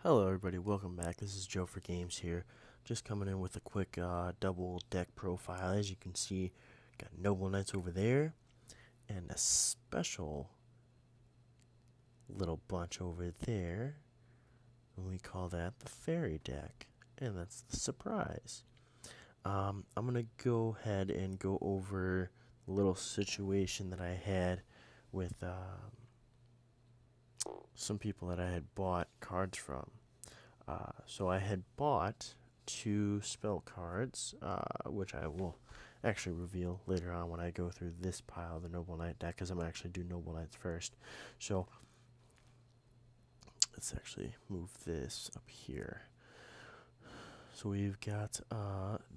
Hello everybody, welcome back. This is Joe for Games here. Just coming in with a quick double deck profile. As you can see, got Noble Knights over there, and a special little bunch over there. And we call that the Fairy deck. And that's the surprise. I'm going to go ahead and go over the little situation that I had with some people that I had bought cards from. So I had bought two spell cards, which I will actually reveal later on when I go through this pile of the Noble Knight deck, because I'm going to actually do Noble Knights first. So let's actually move this up here. So we've got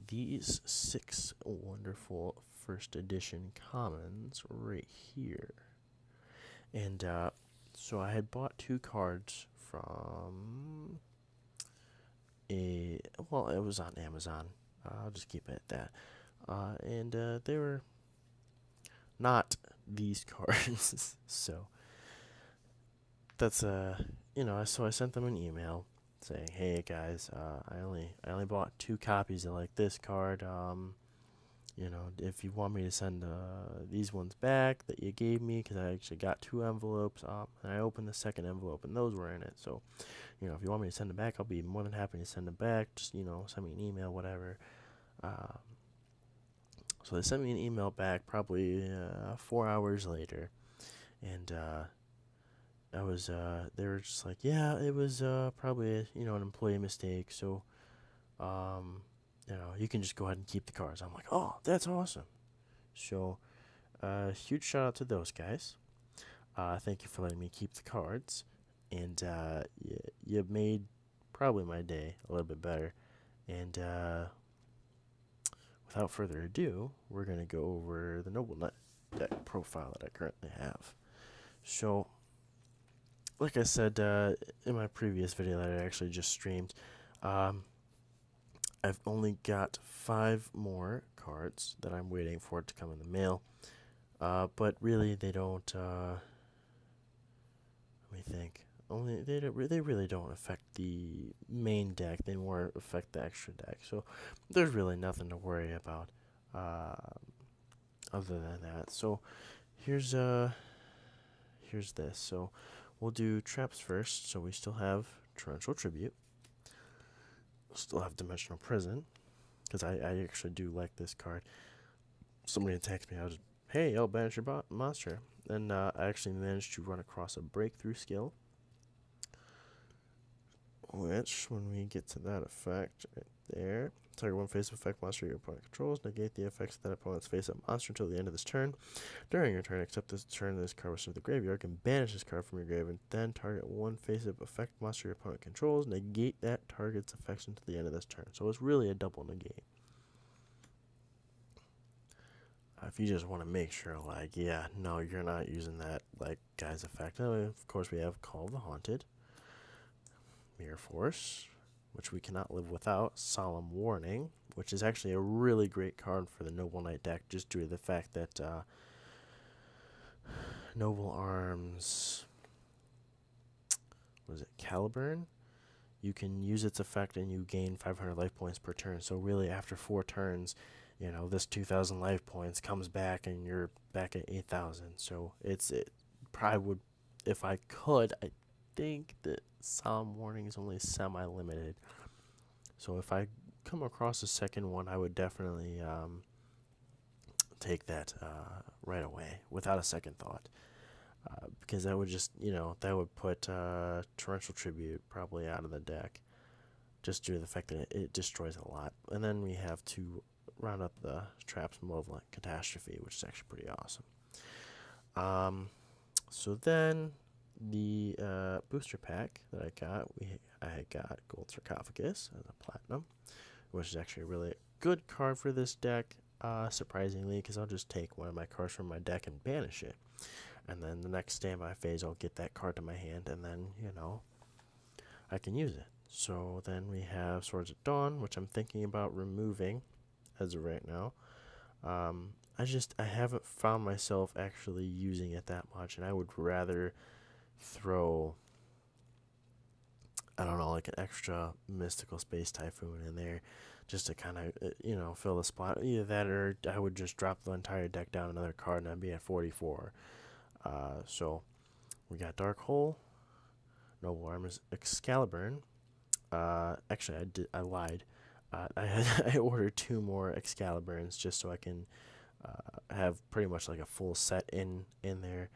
these six wonderful first edition commons right here. And so I had bought two cards from well, it was on Amazon. I'll just keep it at that. And they were not these cards. So that's so I sent them an email saying, "Hey guys, I only bought two copies of like this card. If you want me to send these ones back that you gave me, because I actually got two envelopes. And I opened the second envelope and those were in it. So, if you want me to send them back, I'll be more than happy to send them back. Just send me an email, whatever." Um, so they sent me an email back probably 4 hours later, and they were just like, yeah, it was probably an employee mistake. So you can just go ahead and keep the cards. I'm like, oh, that's awesome. So huge shout out to those guys. Thank you for letting me keep the cards, and you made probably my day a little bit better. And without further ado, we're going to go over the Noble Knight deck profile that I currently have. So, like I said in my previous video that I actually just streamed, I've only got 5 more cards that I'm waiting for it to come in the mail. But really, they don't. Let me think. They really don't affect the main deck. They more affect the extra deck. So there's really nothing to worry about. Uh, Other than that. So here's here's this. So we'll do traps first. So we still have Torrential Tribute. Still have Dimensional Prison, because I actually do like this card. Somebody attacks me, hey, I'll banish your monster. And I actually managed to run across a breakthrough skill, which, when we get to that effect right there, target one face effect monster your opponent controls, negate the effects of that opponent's face up monster until the end of this turn. During your turn, except this turn, this card was from the graveyard, can banish this card from your grave, and then target one face up effect monster your opponent controls, negate that target's effects until the end of this turn. So it's really a double negate. If you just want to make sure, like, yeah, no, you're not using that, like, guy's effect. Of course, we have Call of the Haunted, Mirror Force, which we cannot live without, Solemn Warning, which is actually a really great card for the Noble Knight deck, just due to the fact that Noble Arms, what is it, Caliburn? You can use its effect and you gain 500 life points per turn. So really, after 4 turns, this 2,000 life points comes back and you're back at 8,000. So it probably would, if I could, I think that Solemn Warning is only semi-limited. So if I come across a second one, I would definitely take that right away without a second thought. Because that would just, that would put Torrential Tribute probably out of the deck, just due to the fact that it destroys a lot. And then we have to round up the traps, Malevolent Catastrophe, which is actually pretty awesome. So then the booster pack that I got, I got Gold Sarcophagus as a platinum, which is actually a really good card for this deck, surprisingly, because I'll just take one of my cards from my deck and banish it. And then the next standby phase, I'll get that card to my hand, and then, I can use it. So then we have Swords at Dawn, which I'm thinking about removing as of right now. I haven't found myself actually using it that much, and I would rather throw I don't know, like an extra Mystical Space Typhoon in there just to kind of, fill the spot. Either that or I would just drop the entire deck down another card and I'd be at 44. So we got Dark Hole, Noble Arms, Excalibur. Actually, I lied. I ordered 2 more Excaliburns just so I can have pretty much like a full set in there,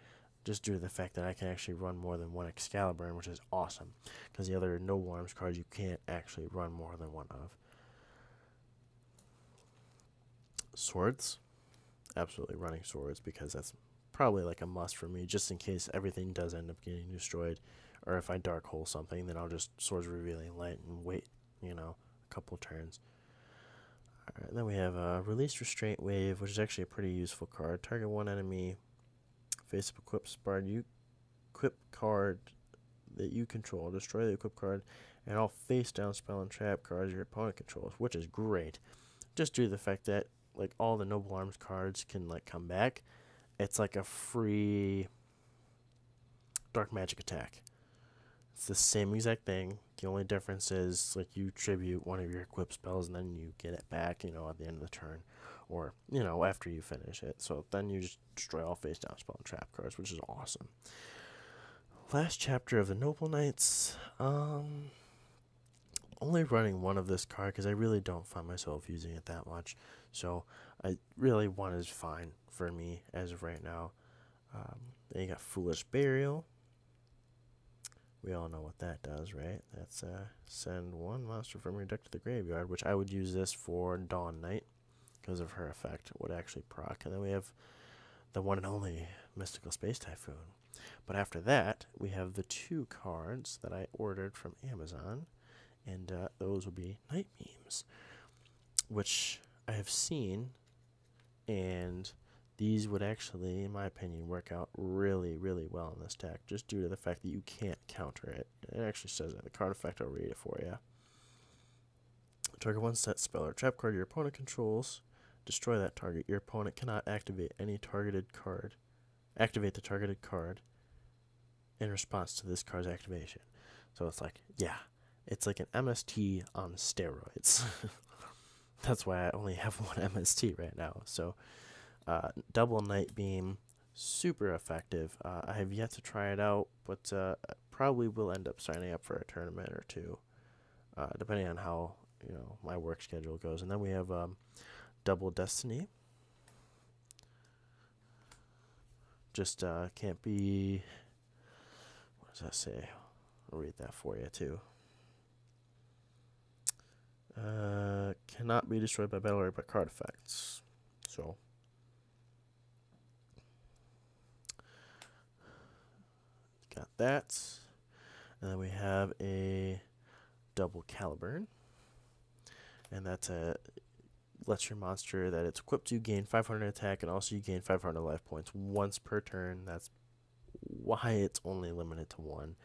just due to the fact that I can actually run more than one Excalibur, which is awesome. Because the other Noble Arms cards you can't actually run more than one of. Swords, absolutely running swords because that's probably like a must for me, just in case everything does end up getting destroyed, or if I dark hole something, then I'll just Swords Revealing Light and wait, a couple turns. Alright, then we have Release Restraint Wave, which is actually a pretty useful card. Target one enemy face up equipped equip card that you control. Destroy the equip card and all face down spell and trap cards your opponent controls, which is great. Just due to the fact that like all the Noble Arms cards can like come back. It's like a free dark magic attack. It's the same exact thing. The only difference is like you tribute one of your equipped spells and then you get it back, at the end of the turn. Or, after you finish it. So then you just destroy all face down spell and trap cards, which is awesome. Last chapter of the Noble Knights. Only running one of this card because I really don't find myself using it that much. So I really one is fine for me as of right now. Then you got Foolish Burial. We all know what that does, right? That's send one monster from your deck to the graveyard, which I would use this for Dawn Knight because of her effect. It would actually proc. And then we have the one and only Mystical Space Typhoon. But after that, we have the 2 cards that I ordered from Amazon, and those would be Night Beams, which I have seen, and these would actually, in my opinion, work out really, really well in this deck, just due to the fact that you can't counter it. It actually says that. The card effect, I'll read it for you. Target one set spell or trap card your opponent controls. Destroy that target. Your opponent cannot activate any targeted card. Activate the targeted card in response to this card's activation. So it's like, yeah, it's like an MST on steroids. That's why I only have one MST right now. So double Night Beam, super effective. I have yet to try it out, but probably will end up signing up for a tournament or two, depending on how my work schedule goes. And then we have Double Destiny. Just can't be. What does that say? I'll read that for you too. Cannot be destroyed by battle or by card effects. So got that. And then we have a Double Caliburn. And that's lets your monster that it's equipped to gain 500 attack, and also you gain 500 life points once per turn. That's why it's only limited to 1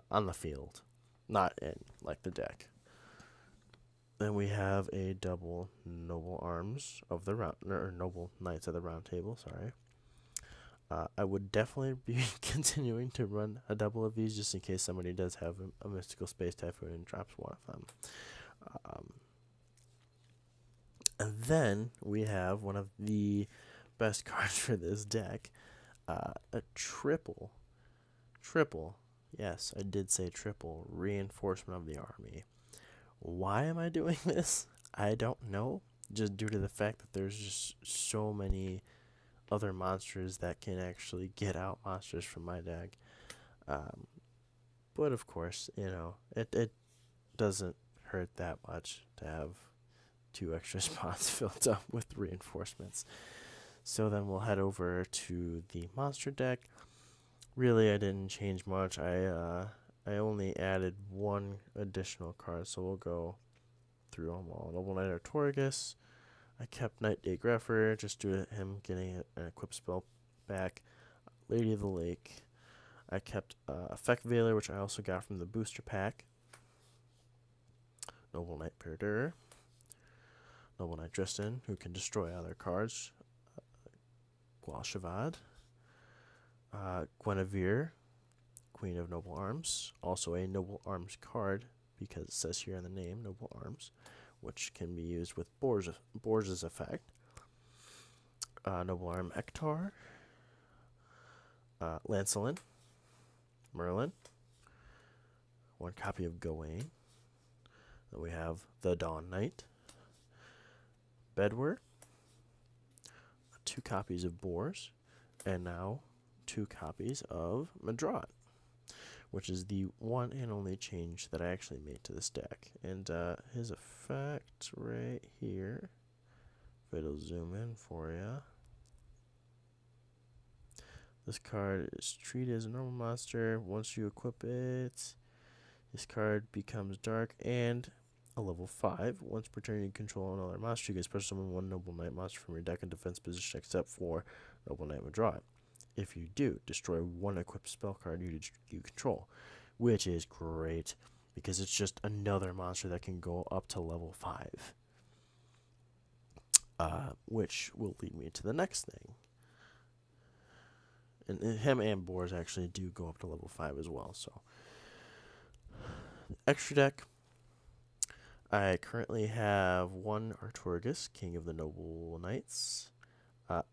on the field, not in like the deck. Then we have a double Noble Arms of the Round, or Noble Knights of the Round Table. Sorry. I would definitely be continuing to run a double of these just in case somebody does have a Mystical Space Typhoon and drops one of them. And then we have one of the best cards for this deck, a triple, yes, I did say triple, Reinforcement of the Army. Why am I doing this? I don't know, just due to the fact that there's just so many other monsters that can actually get out monsters from my deck. But of course, it doesn't hurt that much to have 2 extra spots filled up with reinforcements. So then we'll head over to the monster deck. Really, I didn't change much. I only added 1 additional card, so we'll go through them all. Noble Knight Artorigus. I kept Night Day Grepher just due to him getting an equipped spell back. Lady of the Lake. I kept Effect Veiler, which I also got from the booster pack. Noble Knight Perdur. Noble Knight Dristan, who can destroy other cards. Gual Shavad. Guinevere, Queen of Noble Arms, also a Noble Arms card, because it says here in the name, Noble Arms, which can be used with Borges' effect. Noble Arm Ektar, Lancelin, Merlin, one copy of Gawain. Then we have the Dawn Knight, Bedwer, 2 copies of Bors, and now 2 copies of Madrot, which is the one and only change that I actually made to this deck. And his effect right here, if it'll zoom in for you. This card is treated as a normal monster. Once you equip it, this card becomes dark and a level 5. Once per turn you control another monster, you can special summon 1 Noble Knight monster from your deck in defense position except for Noble Knight Madrot. If you do, destroy 1 equipped spell card you control, which is great because it's just another monster that can go up to level 5. Which will lead me to the next thing. And him and Bors actually do go up to level 5 as well. So, extra deck. I currently have 1 Artorigus, King of the Noble Knights.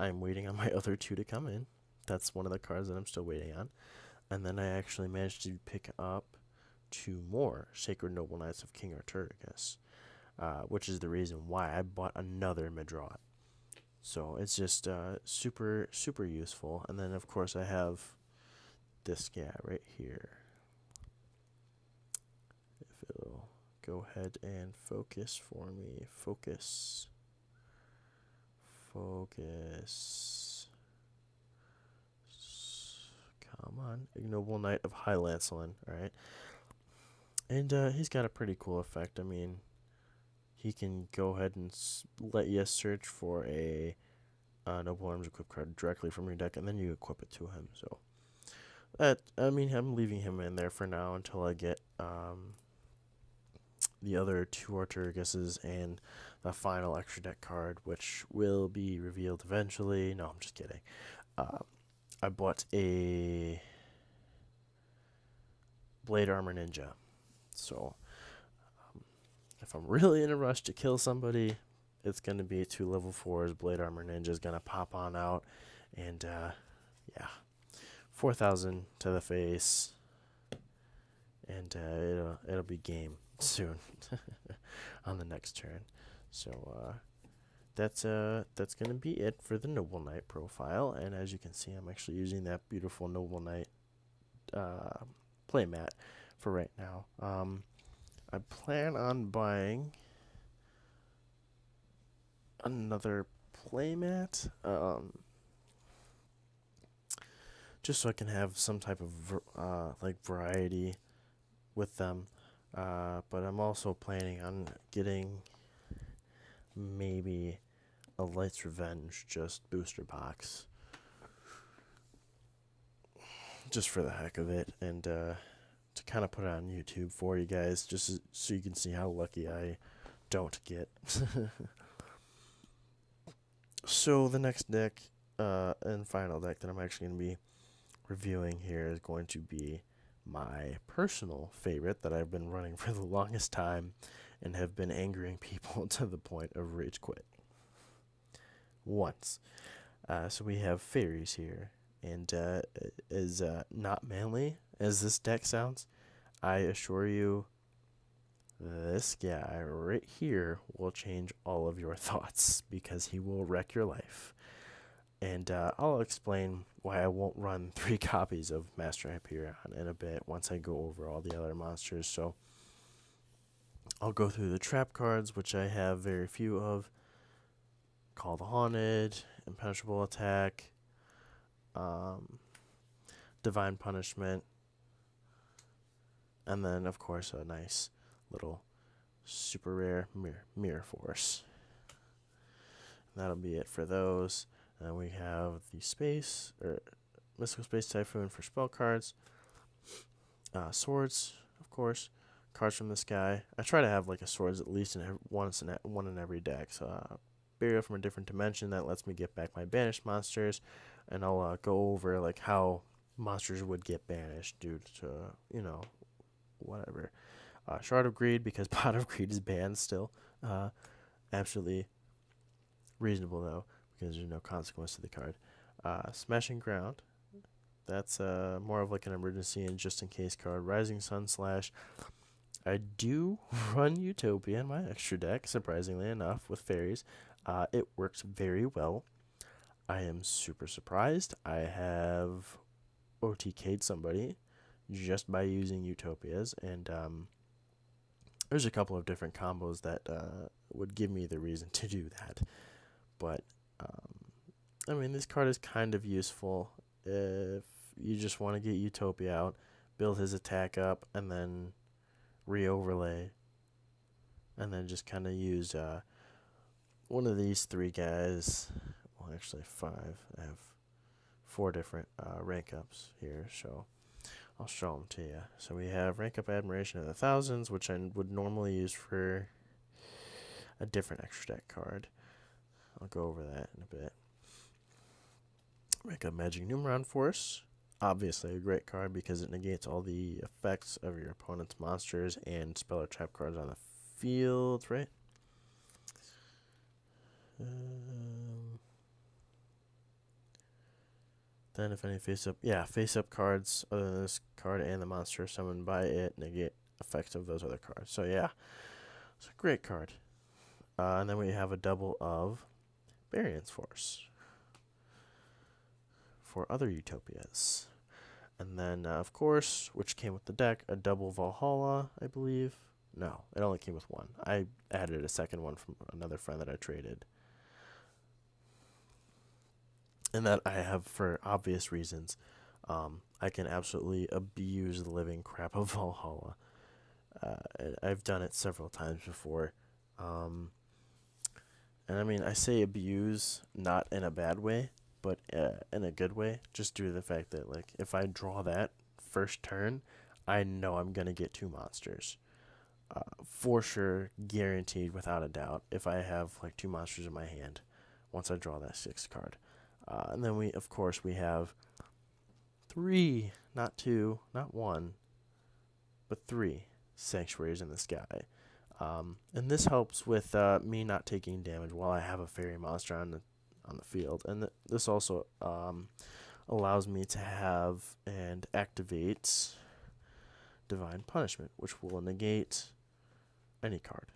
I'm waiting on my other 2 to come in. That's one of the cards that I'm still waiting on. And then I actually managed to pick up 2 more Sacred Noble Knights of King Artorigus, which is the reason why I bought another Madrot. So it's just super, super useful. And then, of course, I have this guy right here. If it'll go ahead and focus for me. Focus. Come on. Ignoble Knight of High Lancelin. Alright. And he's got a pretty cool effect. I mean, he can go ahead and let you search for a Noble Arms equipped card directly from your deck, and then you equip it to him. So I'm leaving him in there for now until I get the other 2 Artoriguses and the final extra deck card, which will be revealed eventually. No, I'm just kidding. I bought a Blade Armor Ninja. So if I'm really in a rush to kill somebody, it's going to be 2 level 4s. Blade Armor Ninja is going to pop on out. And, yeah. 4,000 to the face. And it'll be game soon on the next turn. So, that's going to be it for the Noble Knight profile. And as you can see, I'm actually using that beautiful Noble Knight playmat for right now. I plan on buying another playmat, just so I can have some type of variety with them. But I'm also planning on getting maybe a Light's Revenge just booster box, just for the heck of it, and to kind of put it on YouTube for you guys, just so you can see how lucky I don't get. So the next deck and final deck that I'm actually going to be reviewing here is going to be my personal favorite that I've been running for the longest time and have been angering people to the point of rage quit once. So we have Fairies here, and as not manly as this deck sounds, I assure you this guy right here will change all of your thoughts because he will wreck your life. And I'll explain why I won't run 3 copies of Master Hyperion in a bit once I go over all the other monsters. So I'll go through the trap cards, which I have very few of. Call the Haunted, Impenetrable Attack, Divine Punishment, and then, of course, a nice little super rare Mirror Force. And that'll be it for those. And we have the Mystical Space Typhoon for spell cards. Swords, of course. Cards from the Sky. I try to have like a swords at least one in every deck. So Burial from a Different Dimension, that lets me get back my banished monsters. And I'll go over like how monsters would get banished due to, whatever. Shard of Greed, because Pot of Greed is banned still. Absolutely reasonable, though, because there's no consequence to the card. Smashing Ground, that's more of like an emergency and just in case card. Rising Sun Slash. I do run Utopia in my extra deck, surprisingly enough, with fairies. It works very well. I am super surprised. I have OTK'd somebody just by using Utopias, and there's a couple of different combos that would give me the reason to do that. But, I mean, this card is kind of useful if you just want to get Utopia out, build his attack up, and then re-overlay, and then just kind of use one of these three guys. Well, actually 5. I have 4 different rank ups here, so I'll show them to you. So we have rank up Admiration of the Thousands, which I would normally use for a different extra deck card. I'll go over that in a bit. Rank up Magic Numeron Force. Obviously a great card because it negates all the effects of your opponent's monsters and spell or trap cards on the field, right? Then if any face up cards other than this card and the monster summoned by it negate effects of those other cards. So yeah, it's a great card. And then we have a double of Variance Force for other Utopias. And then, of course, which came with the deck, a double Valhalla, I believe. No, it only came with one. I added a second one from another friend that I traded. And that I have for obvious reasons. I can absolutely abuse the living crap of Valhalla. I've done it several times before. And I mean, I say abuse not in a bad way, but in a good way, just due to the fact that, like, if I draw that first turn, I know I'm going to get 2 monsters. For sure, guaranteed, without a doubt, if I have, like, 2 monsters in my hand once I draw that 6th card. And then we have 3, not 2, not 1, but 3 Sanctuaries in the Sky. And this helps with me not taking damage while I have a fairy monster on the field. And this also allows me to have and activate Divine Punishment, which will negate any card.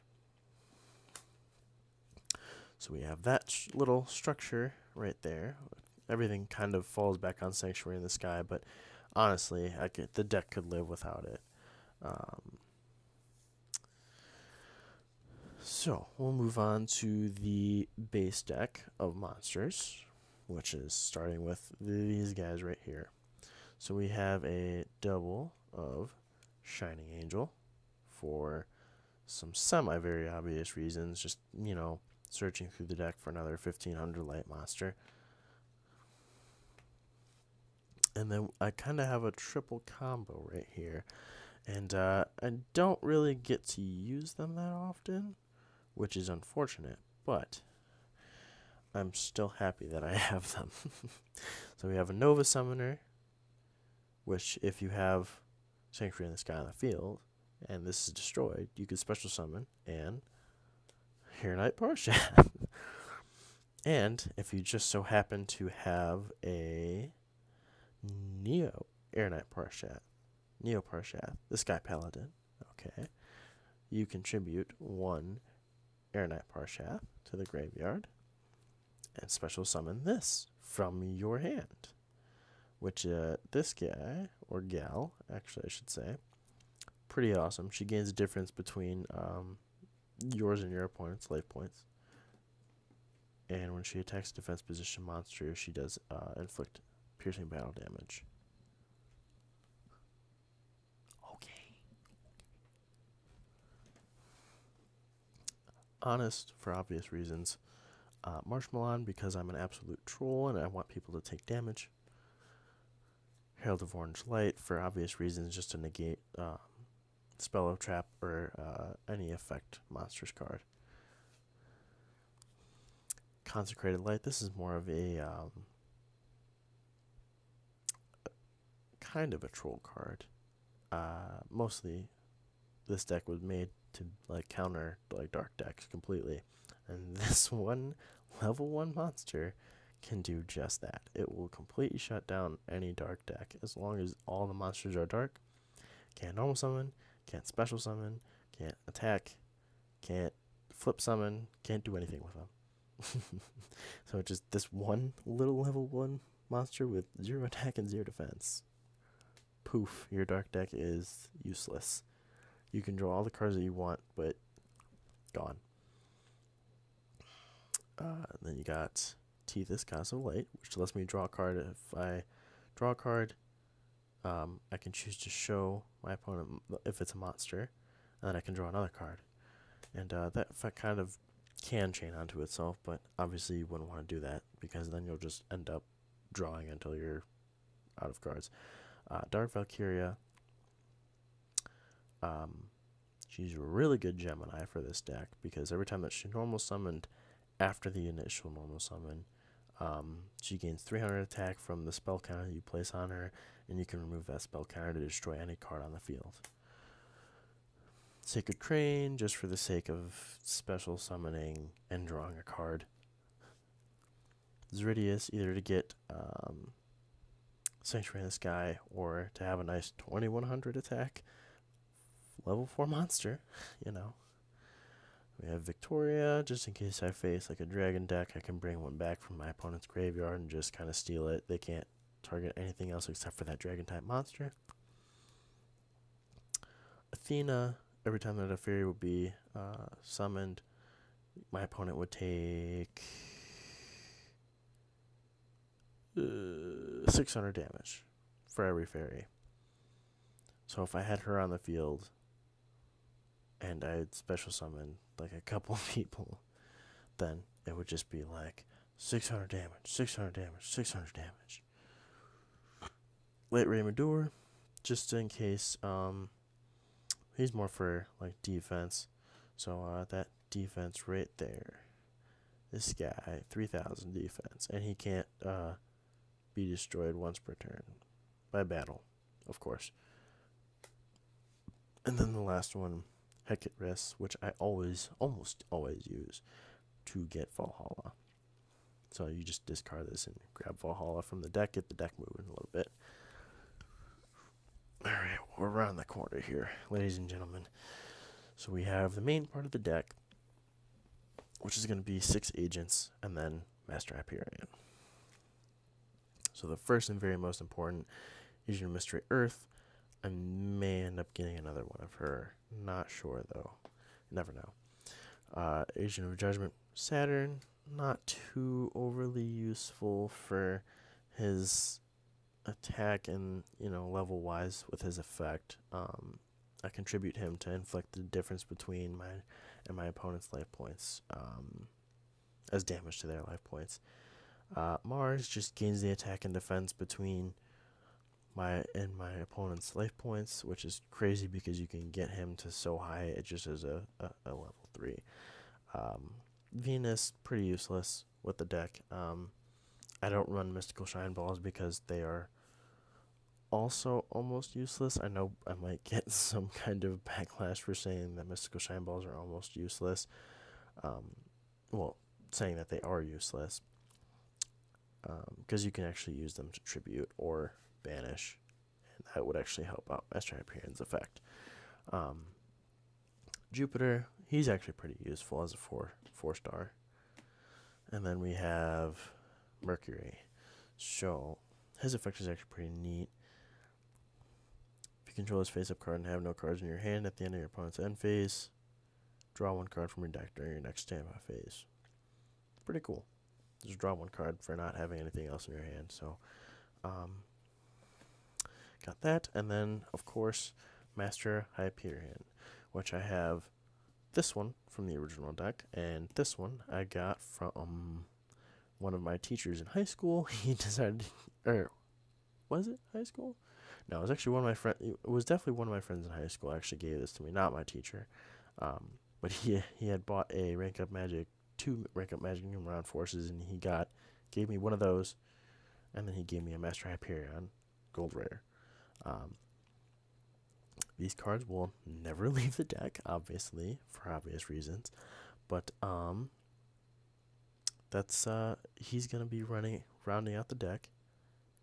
So we have that little structure right there. Everything kind of falls back on Sanctuary in the Sky, but honestly, the deck could live without it. So we'll move on to the base deck of monsters, which is starting with these guys right here. So we have a double of Shining Angel for some semi-very obvious reasons, just, searching through the deck for another 1500 light monster. And then I kind of have a triple combo right here. And I don't really get to use them that often, which is unfortunate, but I'm still happy that I have them. So we have a Nova Summoner, which if you have Sanctuary in the Sky on the field, and this is destroyed, you can special summon and Hero Knight Parshat. And if you just so happen to have a Neo Air Knight Parshat, Neo Parshat, the Sky Paladin, okay, you contribute 1 Air Knight Parshat to the graveyard and special summon this from your hand, which this guy, or gal, actually I should say, pretty awesome. She gains a difference between yours and your opponent's life points. And when she attacks defense position monster, she does inflict piercing battle damage. Okay. Honest, for obvious reasons. Marshmallow, because I'm an absolute troll and I want people to take damage. Herald of Orange Light, for obvious reasons, just to negate spell of trap or any effect monster's card. Consecrated Light, this is more of a kind of a troll card. Mostly, this deck was made to like counter like dark decks completely, and this one level 1 monster can do just that. It will completely shut down any dark deck as long as all the monsters are dark. Can't normal summon, can't special summon, can't attack, can't flip summon, can't do anything with them. So it's just this one little level 1 monster with 0 attack and 0 defense. Poof, your dark deck is useless. You can draw all the cards that you want, but gone. Then you got Tethys, Goddess of Light, which lets me draw a card. If I draw a card, I can choose to show my opponent if it's a monster, and then I can draw another card. And that effect kind of can chain onto itself, but obviously you wouldn't want to do that because then you'll just end up drawing until you're out of cards. Dark Valkyria. She's a really good Gemini for this deck because every time that she normal summoned after the initial normal summon, she gains 300 attack from the spell counter you place on her, and you can remove that spell counter to destroy any card on the field. Sacred Crane, just for the sake of special summoning and drawing a card. Zeridius, either to get Sanctuary in the Sky or to have a nice 2100 attack. Level 4 monster, you know. We have Victoria, just in case I face like a dragon deck, I can bring one back from my opponent's graveyard and just kind of steal it. They can't target anything else except for that dragon type monster. Athena, every time that a fairy would be summoned, my opponent would take 600 damage for every fairy. So if I had her on the field and I had special summoned like a couple people, then it would just be like 600 damage, 600 damage, 600 damage. Late Ray Madur, just in case, he's more for like defense. So that defense right there, this guy, 3000 defense, and he can't be destroyed once per turn by battle, of course. And then the last one, Hecate Riss, which I almost always use to get Valhalla. So you just discard this and grab Valhalla from the deck, get the deck moving a little bit. Alright, we're around the corner here, ladies and gentlemen. So we have the main part of the deck, which is going to be 6 agents, and then Master Hyperion. So the first and very most important is your Mystery Earth. I may end up getting another one of her. Not sure, though. Never know. Agent of Judgment, Saturn. Not too overly useful for his attack and, level-wise with his effect. I contribute him to inflict the difference between my and my opponent's life points as damage to their life points. Mars just gains the attack and defense between my opponent's life points, which is crazy because you can get him to so high it just is a level 3. Venus, pretty useless with the deck. I don't run Mystical Shine Balls because they are also almost useless. I know I might get some kind of backlash for saying that Mystical Shine Balls are almost useless. Saying that they are useless. Because you can actually use them to tribute or banish, and that would actually help out Master Hyperion's effect. Jupiter, he's actually pretty useful as a 4-star. And then we have Mercury. So his effect is actually pretty neat. If you control his face-up card and have no cards in your hand at the end of your opponent's end phase, draw 1 card from your deck during your next standby phase. Pretty cool. Just draw 1 card for not having anything else in your hand. So, got that. And then, of course, Master Hyperion, which I have this one from the original deck, and this one I got from one of my teachers in high school. He decided, was it high school? No, it was actually one of my friends. It was definitely one of my friends in high school actually gave this to me, not my teacher. But he had bought a Rank Up Magic 2 Rank Up Magic Numeron Forces, and he gave me one of those, and then he gave me a Master Hyperion Gold Rare. Um, these cards will never leave the deck, obviously, for obvious reasons. But that's he's gonna be rounding out the deck,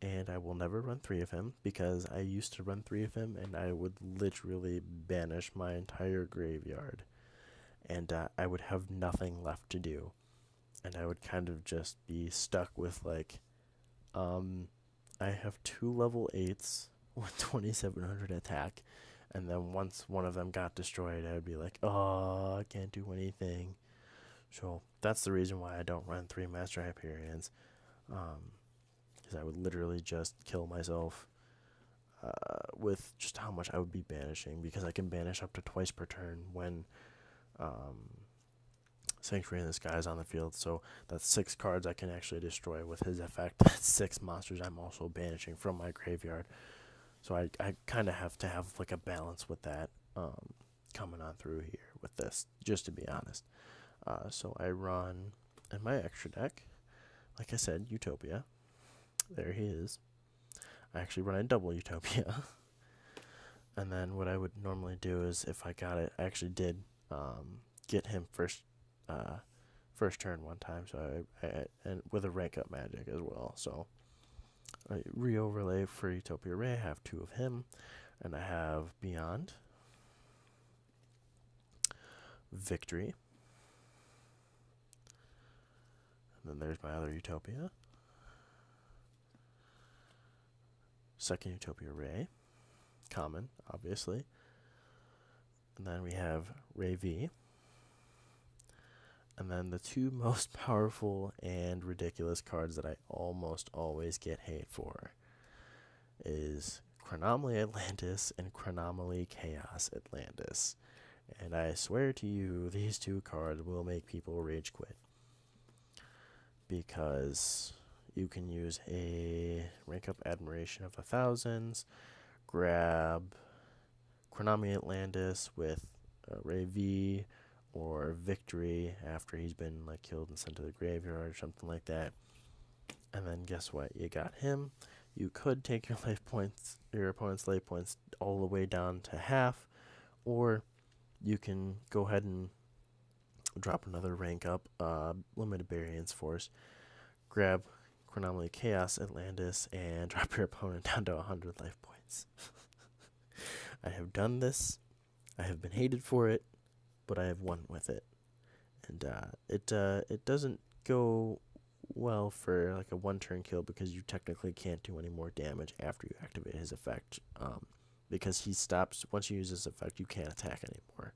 and I will never run three of him because I used to run three of him, and I would literally banish my entire graveyard, and I would have nothing left to do, and I would kind of just be stuck with like, I have two level 8s with 2700 attack, and then once one of them got destroyed, I would be like, oh, I can't do anything. So that's the reason why I don't run three Master Hyperions, because I would literally just kill myself with just how much I would be banishing, because I can banish up to twice per turn when Sanctuary in the Sky is on the field. So that's 6 cards I can actually destroy with his effect. That's 6 monsters I'm also banishing from my graveyard. So I kind of have to have like a balance with that coming on through here with this, just to be honest. So I run in my extra deck, like I said, Utopia. There he is. I actually run a double Utopia. And then what I would normally do is, if I got it, I actually did get him first turn one time, so I and with a rank up magic as well. So I re-overlay for Utopia Ray. I have 2 of him, and I have Beyond, Victory, and then there's my other Utopia, second Utopia Ray, common, obviously, and then we have Ray V. And then the 2 most powerful and ridiculous cards that I almost always get hate for is Chronomaly Atlantis and Chronomaly Chaos Atlantis. And I swear to you, these 2 cards will make people rage quit. Because you can use a rank up Admiration of 1000s, grab Chronomaly Atlantis with Ray V, or Victory after he's been like killed and sent to the graveyard or something like that. And then guess what? You got him. You could take your life points, your opponent's life points, all the way down to half, or you can go ahead and drop another rank up, Limited Variance Force, grab Chronomaly Chaos Atlantis, and drop your opponent down to 100 life points. I have done this. I have been hated for it, but I have won with it, and it doesn't go well for like a 1-turn kill, because you technically can't do any more damage after you activate his effect, because he stops once you use this effect. You can't attack anymore,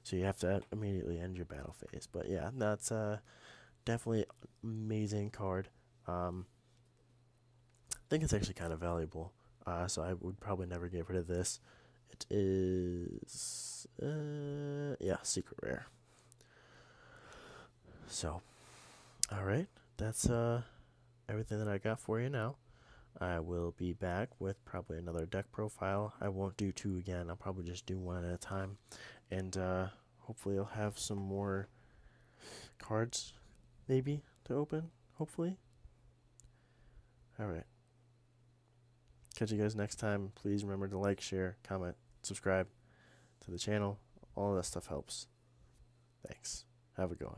so you have to immediately end your battle phase. But yeah, that's definitely amazing card. I think it's actually kind of valuable, so I would probably never get rid of this. It is, yeah, secret rare. So, alright, that's everything that I got for you now. I will be back with probably another deck profile. I won't do 2 again, I'll probably just do 1 at a time. And hopefully I'll have some more cards, maybe, to open, hopefully. Alright. Catch you guys next time. Please remember to like, share, comment, subscribe to the channel. All of that stuff helps. Thanks. Have a good one.